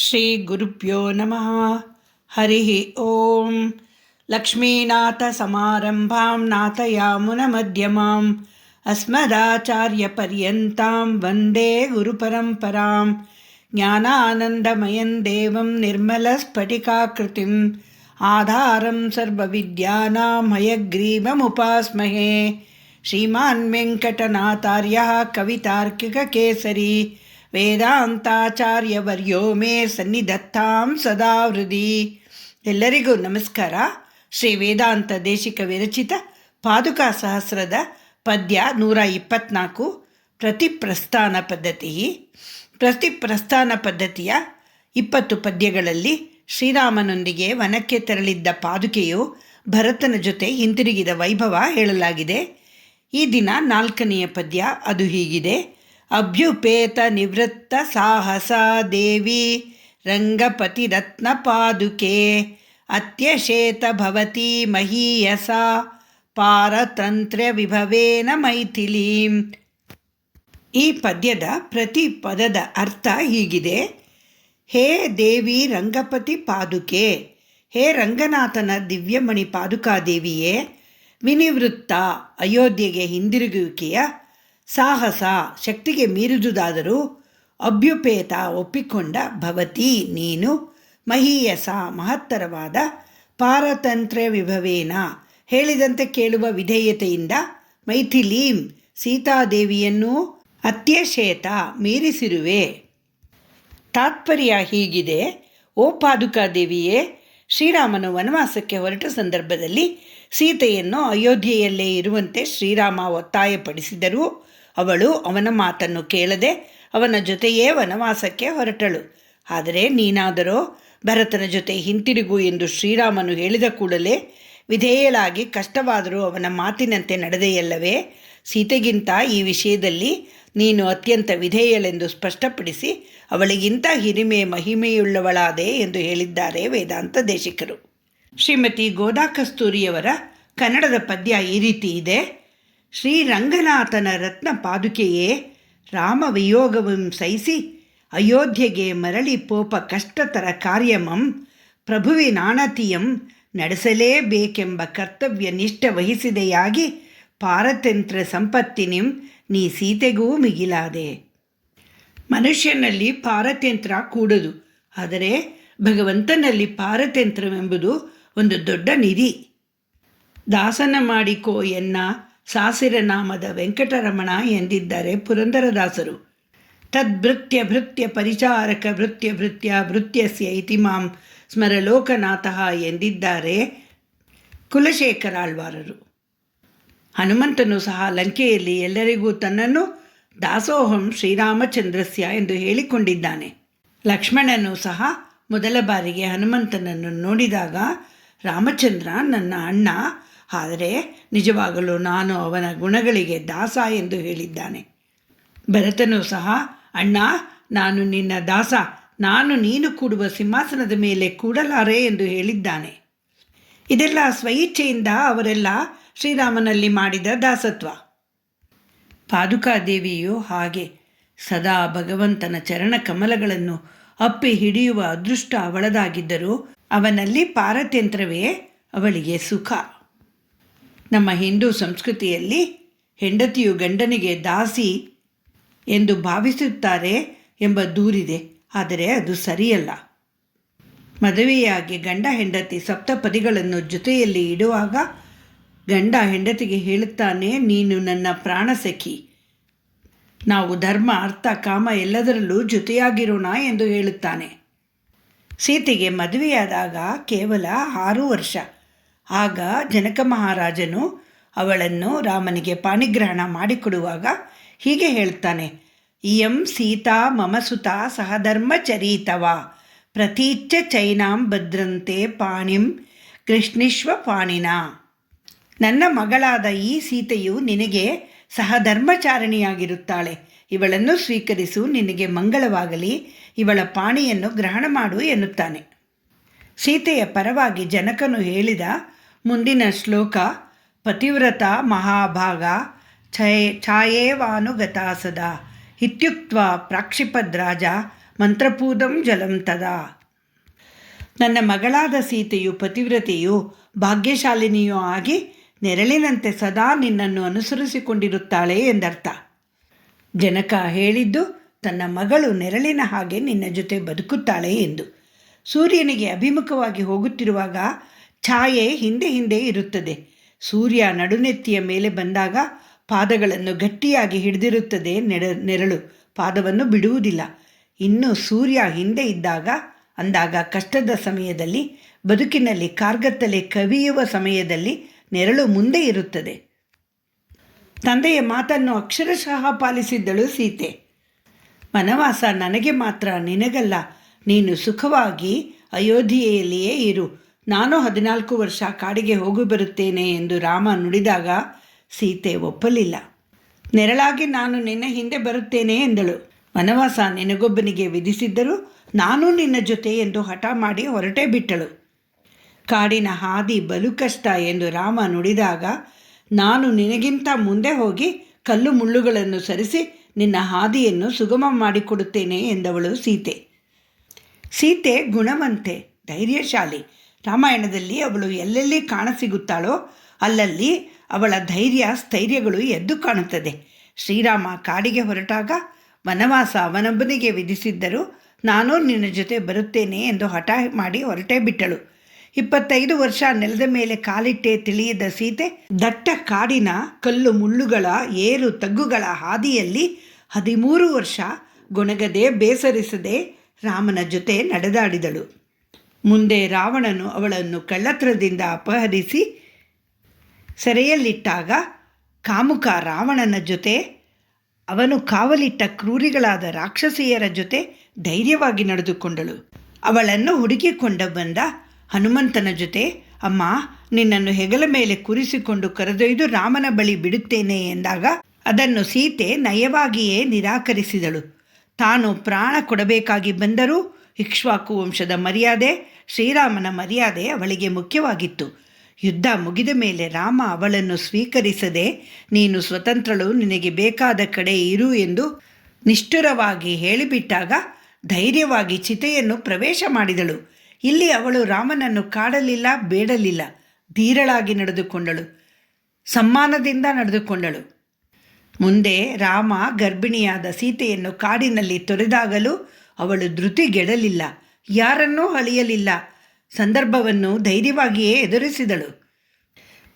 ಶ್ರೀ ಗುರುಭ್ಯೋ ನಮಃ. ಹರಿ ಓಂ. ಲಕ್ಷ್ಮೀನಾಥ ಸಮಾರಂಭಾಂ ನಾಥಯಾಮುನ ಮಧ್ಯಮಾಂ ಅಸ್ಮದಾಚಾರ್ಯ ಪರ್ಯಂತಾಂ ವಂದೇ ಗುರುಪರಂಪರಾಂ. ಜ್ಞಾನಾನಂದಮಯಂ ದೇವಂ ನಿರ್ಮಲಸ್ಫಟಿಕಾಕೃತಿಂ ಆಧಾರಂ ಸರ್ವವಿದ್ಯಾನಾಂ ಹಯಗ್ರೀವಮುಪಾಸ್ಮಹೇ. ಶ್ರೀಮಾನ್ ವೆಂಕಟನಾಥಾರ್ಯಃ ಕವಿತಾರ್ಕಿಕಕೇಸರಿ ವೇದಾಂತಾಚಾರ್ಯವರ್ಯೋ ಮೇ ಸನ್ನಿಧತ್ತಾಂ ಸದಾ ಹೃದಿ. ಎಲ್ಲರಿಗೂ ನಮಸ್ಕಾರ. ಶ್ರೀ ವೇದಾಂತ ದೇಶಿಕ ವಿರಚಿತ ಪಾದುಕಾ ಸಹಸ್ರದ ಪದ್ಯ 124 ಪ್ರತಿಪ್ರಸ್ಥಾನ ಪದ್ಧತಿ. ಪ್ರತಿಪ್ರಸ್ಥಾನ ಪದ್ಧತಿಯ 20 ಪದ್ಯಗಳಲ್ಲಿ ಶ್ರೀರಾಮನೊಂದಿಗೆ ವನಕ್ಕೆ ತೆರಳಿದ್ದ ಪಾದುಕೆಯು ಭರತನ ಜೊತೆ ಹಿಂತಿರುಗಿದ ವೈಭವ ಹೇಳಲಾಗಿದೆ. ಈ ದಿನ 4ನೆಯ ಪದ್ಯ. ಅದು ಹೀಗಿದೆ. ಅಭ್ಯುಪೇತ ನಿವೃತ್ತ ಸಾಹಸ ದೇವಿ ರಂಗಪತಿ ರತ್ನ ಪಾದುಕೆ ಅತ್ಯಶೇತ ಭವತಿ ಮಹೀಯಸ ಪಾರತಂತ್ರ್ಯ ವಿಭವೇನ ಮೈಥಿಲೀಂ. ಈ ಪದ್ಯದ ಪ್ರತಿ ಪದದ ಅರ್ಥ ಹೀಗಿದೆ. ಹೇ ದೇವಿ ರಂಗಪತಿ ಪಾದುಕೆ, ಹೇ ರಂಗನಾಥನ ದಿವ್ಯಮಣಿ ಪಾದುಕಾದೇವಿಯೇ, ವಿನಿವೃತ್ತ ಅಯೋಧ್ಯೆಗೆ ಹಿಂದಿರುಗುವಿಕೆಯ, ಸಾಹಸ ಶಕ್ತಿಗೆ ಮೀರಿದುದಾದರೂ, ಅಭ್ಯುಪೇತ ಒಪ್ಪಿಕೊಂಡ, ಭವತಿ ನೀನು, ಮಹೀಯಸ ಮಹತ್ತರವಾದ, ಪಾರತಂತ್ರ್ಯ ವಿಭವೇನ ಹೇಳಿದಂತೆ ಕೇಳುವ ವಿಧೇಯತೆಯಿಂದ, ಮೈಥಿಲೀಂ ಸೀತಾದೇವಿಯನ್ನೂ ಅತ್ಯಶೇತ ಮೀರಿಸಿರುವೆ. ತಾತ್ಪರ್ಯ ಹೀಗಿದೆ. ಓ ಪಾದುಕಾದೇವಿಯೇ, ಶ್ರೀರಾಮನು ವನವಾಸಕ್ಕೆ ಹೊರಟ ಸಂದರ್ಭದಲ್ಲಿ ಸೀತೆಯನ್ನು ಅಯೋಧ್ಯೆಯಲ್ಲೇ ಇರುವಂತೆ ಶ್ರೀರಾಮ ಒತ್ತಾಯಪಡಿಸಿದರೂ ಅವಳು ಅವನ ಮಾತನ್ನು ಕೇಳದೆ ಅವನ ಜೊತೆಯೇ ವನವಾಸಕ್ಕೆ ಹೊರಟಳು. ಆದರೆ ನೀನಾದರೋ ಭರತನ ಜೊತೆ ಹಿಂತಿರುಗು ಎಂದು ಶ್ರೀರಾಮನು ಹೇಳಿದ ಕೂಡಲೇ ವಿಧೇಯಳಾಗಿ ಕಷ್ಟವಾದರೂ ಅವನ ಮಾತಿನಂತೆ ನಡೆದೆಯಲ್ಲವೇ. ಸೀತೆಗಿಂತ ಈ ವಿಷಯದಲ್ಲಿ ನೀನು ಅತ್ಯಂತ ವಿಧೇಯಳೆಂದು ಸ್ಪಷ್ಟಪಡಿಸಿ ಅವಳಿಗಿಂತ ಹಿರಿಮೆ ಮಹಿಮೆಯುಳ್ಳವಳಾದೆ ಎಂದು ಹೇಳಿದ್ದಾರೆ ವೇದಾಂತ ದೇಶಿಕರು. ಶ್ರೀಮತಿ ಗೋದಾ ಕಸ್ತೂರಿಯವರ ಕನ್ನಡದ ಪದ್ಯ ಈ ರೀತಿ ಇದೆ. ಶ್ರೀರಂಗನಾಥನ ರತ್ನ ಪಾದುಕೆಯೇ, ರಾಮವಿಯೋಗವಂ ಸಹಿಸಿ ಅಯೋಧ್ಯೆಗೆ ಮರಳಿ ಪೋಪ ಕಷ್ಟತರ ಕಾರ್ಯಮಂ ಪ್ರಭುವಿನಾಣತಿಯಂ ನಡೆಸಲೇಬೇಕೆಂಬ ಕರ್ತವ್ಯ ನಿಷ್ಠ ವಹಿಸಿದೆಯಾಗಿ ಪಾರತಂತ್ರ್ಯ ಸಂಪತ್ತಿನಿಂ ನೀ ಸೀತೆಗೂ ಮಿಗಿಲಾದೆ. ಮನುಷ್ಯನಲ್ಲಿ ಪಾರತಂತ್ರ್ಯ ಕೂಡದು, ಆದರೆ ಭಗವಂತನಲ್ಲಿ ಪಾರತಂತ್ರ್ಯವೆಂಬುದು ಒಂದು ದೊಡ್ಡ ನಿಧಿ. ದಾಸನ ಮಾಡಿಕೋ ಎನ್ನ ಸಾಸಿರ ನಾಮದ ವೆಂಕಟರಮಣ ಎಂದಿದ್ದಾರೆ ಪುರಂದರದಾಸರು. ತದ್ಭೃತ್ಯ ಭೃತ್ಯ ಪರಿಚಾರಕ ಭೃತ್ಯ ಭೃತ್ಯ ಭೃತ್ಯಸ್ಯ ಇತಿ ಮಾಂ ಸ್ಮರಲೋಕನಾಥಃ ಎಂದಿದ್ದಾರೆ ಕುಲಶೇಖರಾಳ್ವಾರರು. ಹನುಮಂತನು ಸಹ ಲಂಕೆಯಲ್ಲಿ ಎಲ್ಲರಿಗೂ ತನ್ನನ್ನು ದಾಸೋಹಂ ಶ್ರೀರಾಮಚಂದ್ರಸ್ಯ ಎಂದು ಹೇಳಿಕೊಂಡಿದ್ದಾನೆ. ಲಕ್ಷ್ಮಣನು ಸಹ ಮೊದಲ ಬಾರಿಗೆ ಹನುಮಂತನನ್ನು ನೋಡಿದಾಗ ರಾಮಚಂದ್ರ ನನ್ನ ಅಣ್ಣ, ಆದರೆ ನಿಜವಾಗಲೂ ನಾನು ಅವನ ಗುಣಗಳಿಗೆ ದಾಸ ಎಂದು ಹೇಳಿದ್ದಾನೆ. ಭರತನು ಸಹ ಅಣ್ಣ ನಾನು ನಿನ್ನ ದಾಸ, ನಾನು ನೀನು ಕೂಡುವ ಸಿಂಹಾಸನದ ಮೇಲೆ ಕೂಡಲಾರೆ ಎಂದು ಹೇಳಿದ್ದಾನೆ. ಇದೆಲ್ಲ ಸ್ವಇಚ್ಛೆಯಿಂದ ಅವರೆಲ್ಲ ಶ್ರೀರಾಮನಲ್ಲಿ ಮಾಡಿದ ದಾಸತ್ವ. ಪಾದುಕಾದೇವಿಯು ಹಾಗೆ ಸದಾ ಭಗವಂತನ ಚರಣ ಕಮಲಗಳನ್ನು ಅಪ್ಪಿ ಹಿಡಿಯುವ ಅದೃಷ್ಟ ಅವಳದಾಗಿದ್ದರೂ ಅವನಲ್ಲಿ ಪಾರತಂತ್ರ್ಯವೇ ಅವಳಿಗೆ ಸುಖ. ನಮ್ಮ ಹಿಂದೂ ಸಂಸ್ಕೃತಿಯಲ್ಲಿ ಹೆಂಡತಿಯು ಗಂಡನಿಗೆ ದಾಸಿ ಎಂದು ಭಾವಿಸುತ್ತಾರೆ ಎಂಬ ದೂರಿದೆ. ಆದರೆ ಅದು ಸರಿಯಲ್ಲ. ಮದುವೆಯಾಗಿ ಗಂಡ ಹೆಂಡತಿ ಸಪ್ತಪದಿಗಳನ್ನು ಜೊತೆಯಲ್ಲಿ ಇಡುವಾಗ ಗಂಡ ಹೆಂಡತಿಗೆ ಹೇಳುತ್ತಾನೆ, ನೀನು ನನ್ನ ಪ್ರಾಣ ಸಖಿ, ನಾವು ಧರ್ಮ ಅರ್ಥ ಕಾಮ ಎಲ್ಲದರಲ್ಲೂ ಜೊತೆಯಾಗಿರೋಣ ಎಂದು ಹೇಳುತ್ತಾನೆ. ಸೀತೆಗೆ ಮದುವೆಯಾದಾಗ ಕೇವಲ 6 ವರ್ಷ. ಆಗ ಜನಕ ಮಹಾರಾಜನು ಅವಳನ್ನು ರಾಮನಿಗೆ ಪಾಣಿಗ್ರಹಣ ಮಾಡಿಕೊಡುವಾಗ ಹೀಗೆ ಹೇಳ್ತಾನೆ, ಇಯಂ ಸೀತಾ ಮಮ ಸುತ ಸಹಧರ್ಮಚರೀತವ ಪ್ರತೀಚ್ಛ ಚೈನಾಂ ಭದ್ರಂತೆ ಪಾಣಿಂ ಕೃಷ್ಣಿಶ್ವ ಪಾಣಿನ. ನನ್ನ ಮಗಳಾದ ಈ ಸೀತೆಯು ನಿನಗೆ ಸಹಧರ್ಮಚಾರಿಣಿಯಾಗಿರುತ್ತಾಳೆ, ಇವಳನ್ನು ಸ್ವೀಕರಿಸು, ನಿನಗೆ ಮಂಗಳವಾಗಲಿ, ಇವಳ ಪಾಣಿಯನ್ನು ಗ್ರಹಣ ಮಾಡು ಎನ್ನುತ್ತಾನೆ. ಸೀತೆಯ ಪರವಾಗಿ ಜನಕನು ಹೇಳಿದ ಮುಂದಿನ ಶ್ಲೋಕ ಪತಿವ್ರತ ಮಹಾಭಾಗ ಛಾಯೇವಾನುಗತಾ ಸದಾ ಇತ್ಯುಕ್ತ್ವಾ ಪ್ರಾಕ್ಷಿಪದ್ರಾಜ ಮಂತ್ರಪೂದಂ ಜಲಂ ತದಾ. ನನ್ನ ಮಗಳಾದ ಸೀತೆಯು ಪತಿವ್ರತೆಯೂ ಭಾಗ್ಯಶಾಲಿನಿಯೂ ಆಗಿ ನೆರಳಿನಂತೆ ಸದಾ ನಿನ್ನನ್ನು ಅನುಸರಿಸಿಕೊಂಡಿರುತ್ತಾಳೆ ಎಂದರ್ಥ. ಜನಕ ಹೇಳಿದ್ದು ತನ್ನ ಮಗಳು ನೆರಳಿನ ಹಾಗೆ ನಿನ್ನ ಜೊತೆ ಬದುಕುತ್ತಾಳೆ ಎಂದು. ಸೂರ್ಯನಿಗೆ ಅಭಿಮುಖವಾಗಿ ಹೋಗುತ್ತಿರುವಾಗ ಛಾಯೆ ಹಿಂದೆ ಹಿಂದೆ ಇರುತ್ತದೆ. ಸೂರ್ಯ ನಡುನೆತ್ತಿಯ ಮೇಲೆ ಬಂದಾಗ ಪಾದಗಳನ್ನು ಗಟ್ಟಿಯಾಗಿ ಹಿಡಿದಿರುತ್ತದೆ. ನೆರಳು ಪಾದವನ್ನು ಬಿಡುವುದಿಲ್ಲ. ಇನ್ನು ಸೂರ್ಯ ಹಿಂದೆ ಇದ್ದಾಗ ಅಂದಾಗ ಕಷ್ಟದ ಸಮಯದಲ್ಲಿ, ಬದುಕಿನಲ್ಲಿ ಕಾರ್ಗತ್ತಲೆ ಕವಿಯುವ ಸಮಯದಲ್ಲಿ ನೆರಳು ಮುಂದೆ ಇರುತ್ತದೆ. ತಂದೆಯ ಮಾತನ್ನು ಅಕ್ಷರಶಃ ಪಾಲಿಸಿದ್ದಳು ಸೀತೆ. ವನವಾಸ ನನಗೆ ಮಾತ್ರ, ನಿನಗಲ್ಲ. ನೀನು ಸುಖವಾಗಿ ಅಯೋಧ್ಯೆಯಲ್ಲಿಯೇ ಇರು. ನಾನು 14 ವರ್ಷ ಕಾಡಿಗೆ ಹೋಗಿ ಬರುತ್ತೇನೆ ಎಂದು ರಾಮ ನುಡಿದಾಗ ಸೀತೆ ಒಪ್ಪಲಿಲ್ಲ. ನೆರಳಾಗಿ ನಾನು ನಿನ್ನ ಹಿಂದೆ ಬರುತ್ತೇನೆ ಎಂದಳು. ವನವಾಸ ನಿನಗೊಬ್ಬನಿಗೆ ವಿಧಿಸಿದ್ದರೂ ನಾನು ನಿನ್ನ ಜೊತೆ ಎಂದು ಹಠ ಮಾಡಿ ಹೊರಟೇ ಬಿಟ್ಟಳು. ಕಾಡಿನ ಹಾದಿ ಬಲು ಕಷ್ಟ ಎಂದು ರಾಮ ನುಡಿದಾಗ ನಾನು ನಿನಗಿಂತ ಮುಂದೆ ಹೋಗಿ ಕಲ್ಲು ಮುಳ್ಳುಗಳನ್ನು ಸರಿಸಿ ನಿನ್ನ ಹಾದಿಯನ್ನು ಸುಗಮ ಮಾಡಿಕೊಡುತ್ತೇನೆ ಎಂದವಳು ಸೀತೆ. ಸೀತೆ ಗುಣವಂತೆ, ಧೈರ್ಯಶಾಲಿ. ರಾಮಾಯಣದಲ್ಲಿ ಅವಳು ಎಲ್ಲೆಲ್ಲಿ ಕಾಣಸಿಗುತ್ತಾಳೋ ಅಲ್ಲಲ್ಲಿ ಅವಳ ಧೈರ್ಯ ಸ್ಥೈರ್ಯಗಳು ಎದ್ದು ಕಾಣುತ್ತದೆ. ಶ್ರೀರಾಮ ಕಾಡಿಗೆ ಹೊರಟಾಗ ವನವಾಸ ಅವನೊಬ್ಬನಿಗೆ ವಿಧಿಸಿದ್ದರೂ ನಾನು ನಿನ್ನ ಜೊತೆ ಬರುತ್ತೇನೆ ಎಂದು ಹಠ ಮಾಡಿ ಹೊರಟೇ ಬಿಟ್ಟಳು. 25 ವರ್ಷ ನೆಲದ ಮೇಲೆ ಕಾಲಿಟ್ಟೆ ತಿಳಿಯದ ಸೀತೆ ದಟ್ಟ ಕಾಡಿನ ಕಲ್ಲು ಮುಳ್ಳುಗಳ ಏರು ತಗ್ಗುಗಳ ಹಾದಿಯಲ್ಲಿ 13 ವರ್ಷ ಗೊಣಗದೆ ಬೇಸರಿಸದೆ ರಾಮನ ಜೊತೆ ನಡೆದಾಡಿದಳು. ಮುಂದೆ ರಾವಣನು ಅವಳನ್ನು ಕಳ್ಳತನದಿಂದ ಅಪಹರಿಸಿ ಸೆರೆಯಲ್ಲಿಟ್ಟಾಗ ಕಾಮುಕ ರಾವಣನ ಜೊತೆ, ಅವನು ಕಾವಲಿಟ್ಟ ಕ್ರೂರಿಗಳಾದ ರಾಕ್ಷಸಿಯರ ಜೊತೆ ಧೈರ್ಯವಾಗಿ ನಡೆದುಕೊಂಡಳು. ಅವಳನ್ನು ಹುಡುಕಿಕೊಂಡ ಬಂದ ಹನುಮಂತನ ಜೊತೆ, ಅಮ್ಮ, ನಿನ್ನನ್ನು ಹೆಗಲ ಮೇಲೆ ಕೂರಿಸಿಕೊಂಡು ಕರೆದೊಯ್ದು ರಾಮನ ಬಳಿ ಬಿಡುತ್ತೇನೆ ಎಂದಾಗ ಅದನ್ನು ಸೀತೆ ನಯವಾಗಿಯೇ ನಿರಾಕರಿಸಿದಳು. ತಾನು ಪ್ರಾಣ ಕೊಡಬೇಕಾಗಿ ಬಂದರೂ ಇಕ್ಷ್ವಾಕು ವಂಶದ ಮರ್ಯಾದೆ, ಶ್ರೀರಾಮನ ಮರ್ಯಾದೆ ಅವಳಿಗೆ ಮುಖ್ಯವಾಗಿತ್ತು. ಯುದ್ಧ ಮುಗಿದ ಮೇಲೆ ರಾಮ ಅವಳನ್ನು ಸ್ವೀಕರಿಸದೆ ನೀನು ಸ್ವತಂತ್ರಳು, ನಿನಗೆ ಬೇಕಾದ ಕಡೆ ಇರು ಎಂದು ನಿಷ್ಠುರವಾಗಿ ಹೇಳಿಬಿಟ್ಟಾಗ ಧೈರ್ಯವಾಗಿ ಚಿತೆಯನ್ನು ಪ್ರವೇಶ ಮಾಡಿದಳು. ಇಲ್ಲಿ ಅವಳು ರಾಮನನ್ನು ಕಾಡಲಿಲ್ಲ, ಬೇಡಲಿಲ್ಲ. ಧೀರಳಾಗಿ ನಡೆದುಕೊಂಡಳು, ಸಮ್ಮಾನದಿಂದ ನಡೆದುಕೊಂಡಳು. ಮುಂದೆ ರಾಮ ಗರ್ಭಿಣಿಯಾದ ಸೀತೆಯನ್ನು ಕಾಡಿನಲ್ಲಿ ತೊರೆದಾಗಲೂ ಅವಳು ಧೃತಿಗೆಡಲಿಲ್ಲ, ಯಾರನ್ನೂ ಅಳಿಯಲಿಲ್ಲ. ಸಂದರ್ಭವನ್ನು ಧೈರ್ಯವಾಗಿಯೇ ಎದುರಿಸಿದಳು.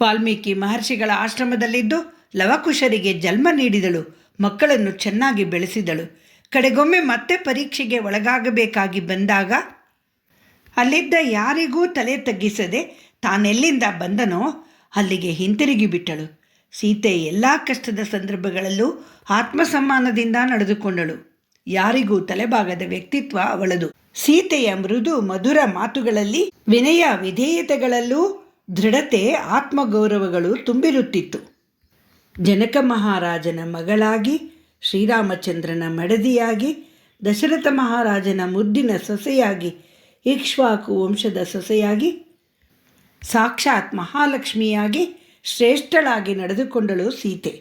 ವಾಲ್ಮೀಕಿ ಮಹರ್ಷಿಗಳ ಆಶ್ರಮದಲ್ಲಿದ್ದು ಲವಕುಶರಿಗೆ ಜನ್ಮ ನೀಡಿದಳು. ಮಕ್ಕಳನ್ನು ಚೆನ್ನಾಗಿ ಬೆಳೆಸಿದಳು. ಕಡೆಗೊಮ್ಮೆ ಮತ್ತೆ ಪರೀಕ್ಷೆಗೆ ಒಳಗಾಗಬೇಕಾಗಿ ಬಂದಾಗ ಅಲ್ಲಿದ್ದ ಯಾರಿಗೂ ತಲೆ ತಗ್ಗಿಸದೆ ತಾನೆಲ್ಲಿಂದ ಬಂದನೋ ಅಲ್ಲಿಗೆ ಹಿಂತಿರುಗಿ ಬಿಟ್ಟಳು. ಸೀತೆ ಎಲ್ಲ ಕಷ್ಟದ ಸಂದರ್ಭಗಳಲ್ಲೂ ಆತ್ಮಸಮ್ಮಾನದಿಂದ ನಡೆದುಕೊಂಡಳು. ಯಾರಿಗೂ ತಲೆಬಾಗದ ವ್ಯಕ್ತಿತ್ವ ಅವಳದು. ಸೀತೆಯ ಮೃದು ಮಧುರ ಮಾತುಗಳಲ್ಲಿ ವಿನಯ ವಿಧೇಯತೆಗಳಲ್ಲೂ ದೃಢತೆ, ಆತ್ಮಗೌರವಗಳು ತುಂಬಿರುತ್ತಿತ್ತು. ಜನಕ ಮಹಾರಾಜನ ಮಗಳಾಗಿ, ಶ್ರೀರಾಮಚಂದ್ರನ ಮಡದಿಯಾಗಿ, ದಶರಥ ಮಹಾರಾಜನ ಮುದ್ದಿನ ಸೊಸೆಯಾಗಿ, ಇಕ್ಷ್ವಾಕು ವಂಶದ ಸೊಸೆಯಾಗಿ, ಸಾಕ್ಷಾತ್ ಮಹಾಲಕ್ಷ್ಮಿಯಾಗಿ ಶ್ರೇಷ್ಠಳಾಗಿ ನಡೆದುಕೊಂಡಳು ಸೀತೆ.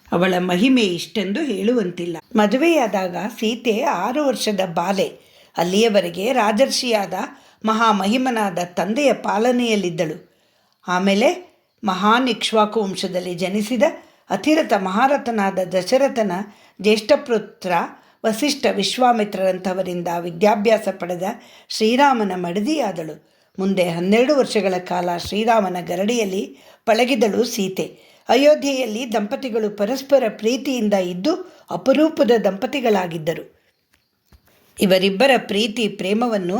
ಅವಳ ಮಹಿಮೆ ಇಷ್ಟೆಂದು ಹೇಳುವಂತಿಲ್ಲ. ಮದುವೆಯಾದಾಗ ಸೀತೆ 6 ವರ್ಷದ ಬಾಲೆ. ಅಲ್ಲಿಯವರೆಗೆ ರಾಜರ್ಷಿಯಾದ ಮಹಾಮಹಿಮನಾದ ತಂದೆಯ ಪಾಲನೆಯಲ್ಲಿದ್ದಳು. ಆಮೇಲೆ ಮಹಾನ್ ಇಕ್ಷ್ವಾಕು ವಂಶದಲ್ಲಿ ಜನಿಸಿದ ಅತಿರಥ ಮಹಾರಥನಾದ ದಶರಥನ ಜ್ಯೇಷ್ಠಪುತ್ರ ವಸಿಷ್ಠ ವಿಶ್ವಾಮಿತ್ರರಂಥವರಿಂದ ವಿದ್ಯಾಭ್ಯಾಸ ಪಡೆದ ಶ್ರೀರಾಮನ ಮಡದಿಯಾದಳು. ಮುಂದೆ 12 ವರ್ಷಗಳ ಕಾಲ ಶ್ರೀರಾಮನ ಗರಡಿಯಲ್ಲಿ ಪಳಗಿದಳು ಸೀತೆ. ಅಯೋಧ್ಯೆಯಲ್ಲಿ ದಂಪತಿಗಳು ಪರಸ್ಪರ ಪ್ರೀತಿಯಿಂದ ಇದ್ದು ಅಪರೂಪದ ದಂಪತಿಗಳಾಗಿದ್ದರು. ಇವರಿಬ್ಬರ ಪ್ರೀತಿ ಪ್ರೇಮವನ್ನು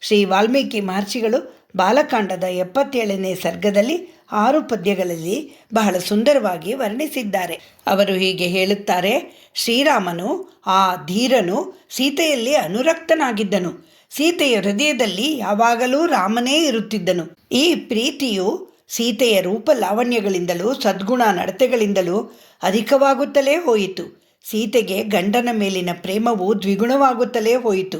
ಶ್ರೀ ವಾಲ್ಮೀಕಿ ಮಹರ್ಷಿಗಳು ಬಾಲಕಾಂಡದ 77ನೇ ಸರ್ಗದಲ್ಲಿ 6 ಪದ್ಯಗಳಲ್ಲಿ ಬಹಳ ಸುಂದರವಾಗಿ ವರ್ಣಿಸಿದ್ದಾರೆ. ಅವರು ಹೀಗೆ ಹೇಳುತ್ತಾರೆ: ಶ್ರೀರಾಮನು ಆ ಧೀರನು ಸೀತೆಯಲ್ಲಿ ಅನುರಕ್ತನಾಗಿದ್ದನು. ಸೀತೆಯ ಹೃದಯದಲ್ಲಿ ಯಾವಾಗಲೂ ರಾಮನೇ ಇರುತ್ತಿದ್ದನು. ಈ ಪ್ರೀತಿಯು ಸೀತೆಯ ರೂಪ ಲಾವಣ್ಯಗಳಿಂದಲೂ ಸದ್ಗುಣ ನಡತೆಗಳಿಂದಲೂ ಅಧಿಕವಾಗುತ್ತಲೇ ಹೋಯಿತು. ಸೀತೆಗೆ ಗಂಡನ ಮೇಲಿನ ಪ್ರೇಮವು ದ್ವಿಗುಣವಾಗುತ್ತಲೇ ಹೋಯಿತು.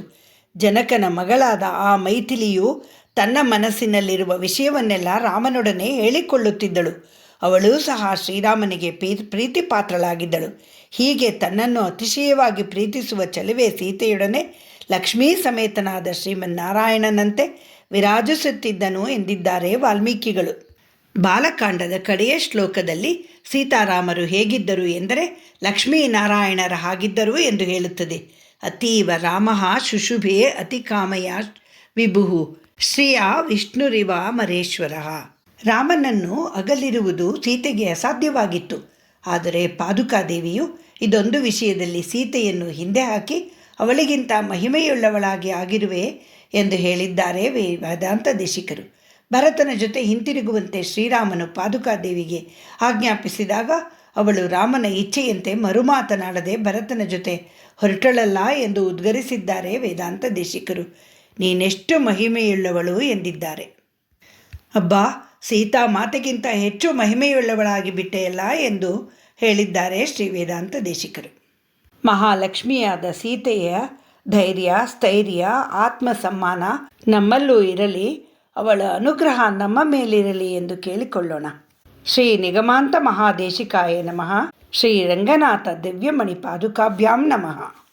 ಜನಕನ ಮಗಳಾದ ಆ ಮೈಥಿಲಿಯು ತನ್ನ ಮನಸ್ಸಿನಲ್ಲಿರುವ ವಿಷಯವನ್ನೆಲ್ಲ ರಾಮನೊಡನೆ ಹೇಳಿಕೊಳ್ಳುತ್ತಿದ್ದಳು. ಅವಳೂ ಸಹ ಶ್ರೀರಾಮನಿಗೆ ಪ್ರೀತಿ ಪಾತ್ರಳಾಗಿದ್ದಳು. ಹೀಗೆ ತನ್ನನ್ನು ಅತಿಶಯವಾಗಿ ಪ್ರೀತಿಸುವ ಚೆಲುವೆ ಸೀತೆಯೊಡನೆ ಲಕ್ಷ್ಮೀ ಸಮೇತನಾದ ಶ್ರೀಮನ್ನಾರಾಯಣನಂತೆ ವಿರಾಜಿಸುತ್ತಿದ್ದನು ಎಂದಿದ್ದಾರೆ ವಾಲ್ಮೀಕಿಗಳು. ಬಾಲಕಾಂಡದ ಕಡೆಯ ಶ್ಲೋಕದಲ್ಲಿ ಸೀತಾರಾಮರು ಹೇಗಿದ್ದರು ಎಂದರೆ ಲಕ್ಷ್ಮೀನಾರಾಯಣರ ಹಾಗಿದ್ದರು ಎಂದು ಹೇಳುತ್ತದೆ. ಅತೀವ ರಾಮ ಶುಶುಭೆ ಅತಿ ಕಾಮಯ ವಿಭು ಶ್ರಿಯ ವಿಷ್ಣುರಿವ ಮರೇಶ್ವರ. ರಾಮನನ್ನು ಅಗಲಿರುವುದು ಸೀತೆಗೆ ಅಸಾಧ್ಯವಾಗಿತ್ತು. ಆದರೆ ಪಾದುಕಾದೇವಿಯು ಇದೊಂದು ವಿಷಯದಲ್ಲಿ ಸೀತೆಯನ್ನು ಹಿಂದೆ ಹಾಕಿ ಅವಳಿಗಿಂತ ಮಹಿಮೆಯುಳ್ಳವಳಾಗಿ ಆಗಿರುವೆ ಎಂದು ಹೇಳಿದ್ದಾರೆ ವೇದಾಂತ ದೇಶಿಕರು. ಭರತನ ಜೊತೆ ಹಿಂತಿರುಗುವಂತೆ ಶ್ರೀರಾಮನು ಪಾದುಕಾದೇವಿಗೆ ಆಜ್ಞಾಪಿಸಿದಾಗ ಅವಳು ರಾಮನ ಇಚ್ಛೆಯಂತೆ ಮರುಮಾತನಾಡದೆ ಭರತನ ಜೊತೆ ಹೊರಟಳಲ್ಲ ಎಂದು ಉದ್ಗರಿಸಿದ್ದಾರೆ ವೇದಾಂತ ದೇಶಿಕರು. ನೀನೆಷ್ಟು ಮಹಿಮೆಯುಳ್ಳವಳು ಎಂದಿದ್ದಾರೆ. ಅಬ್ಬಾ, ಸೀತಾ ಮಾತೆಗಿಂತ ಹೆಚ್ಚು ಮಹಿಮೆಯುಳ್ಳವಳಾಗಿ ಬಿಟ್ಟೆಯಲ್ಲ ಎಂದು ಹೇಳಿದ್ದಾರೆ ಶ್ರೀ ವೇದಾಂತ ದೇಶಿಕರು. ಮಹಾಲಕ್ಷ್ಮಿಯಾದ ಸೀತೆಯ ಧೈರ್ಯ, ಸ್ಥೈರ್ಯ, ಆತ್ಮಸಮ್ಮಾನ ನಮ್ಮಲ್ಲೂ ಇರಲಿ, ಅವಳ ಅನುಗ್ರಹ ನಮ್ಮ ಮೇಲಿರಲಿ ಎಂದು ಕೇಳಿಕೊಳ್ಳೋಣ. ಶ್ರೀ ನಿಗಮಾಂತ ಮಹಾದೇಶಿಕಾಯ ನಮಃ. ಶ್ರೀ ರಂಗನಾಥ ದಿವ್ಯಮಣಿ ಪಾದುಕಾಭ್ಯಾಂ ನಮಃ.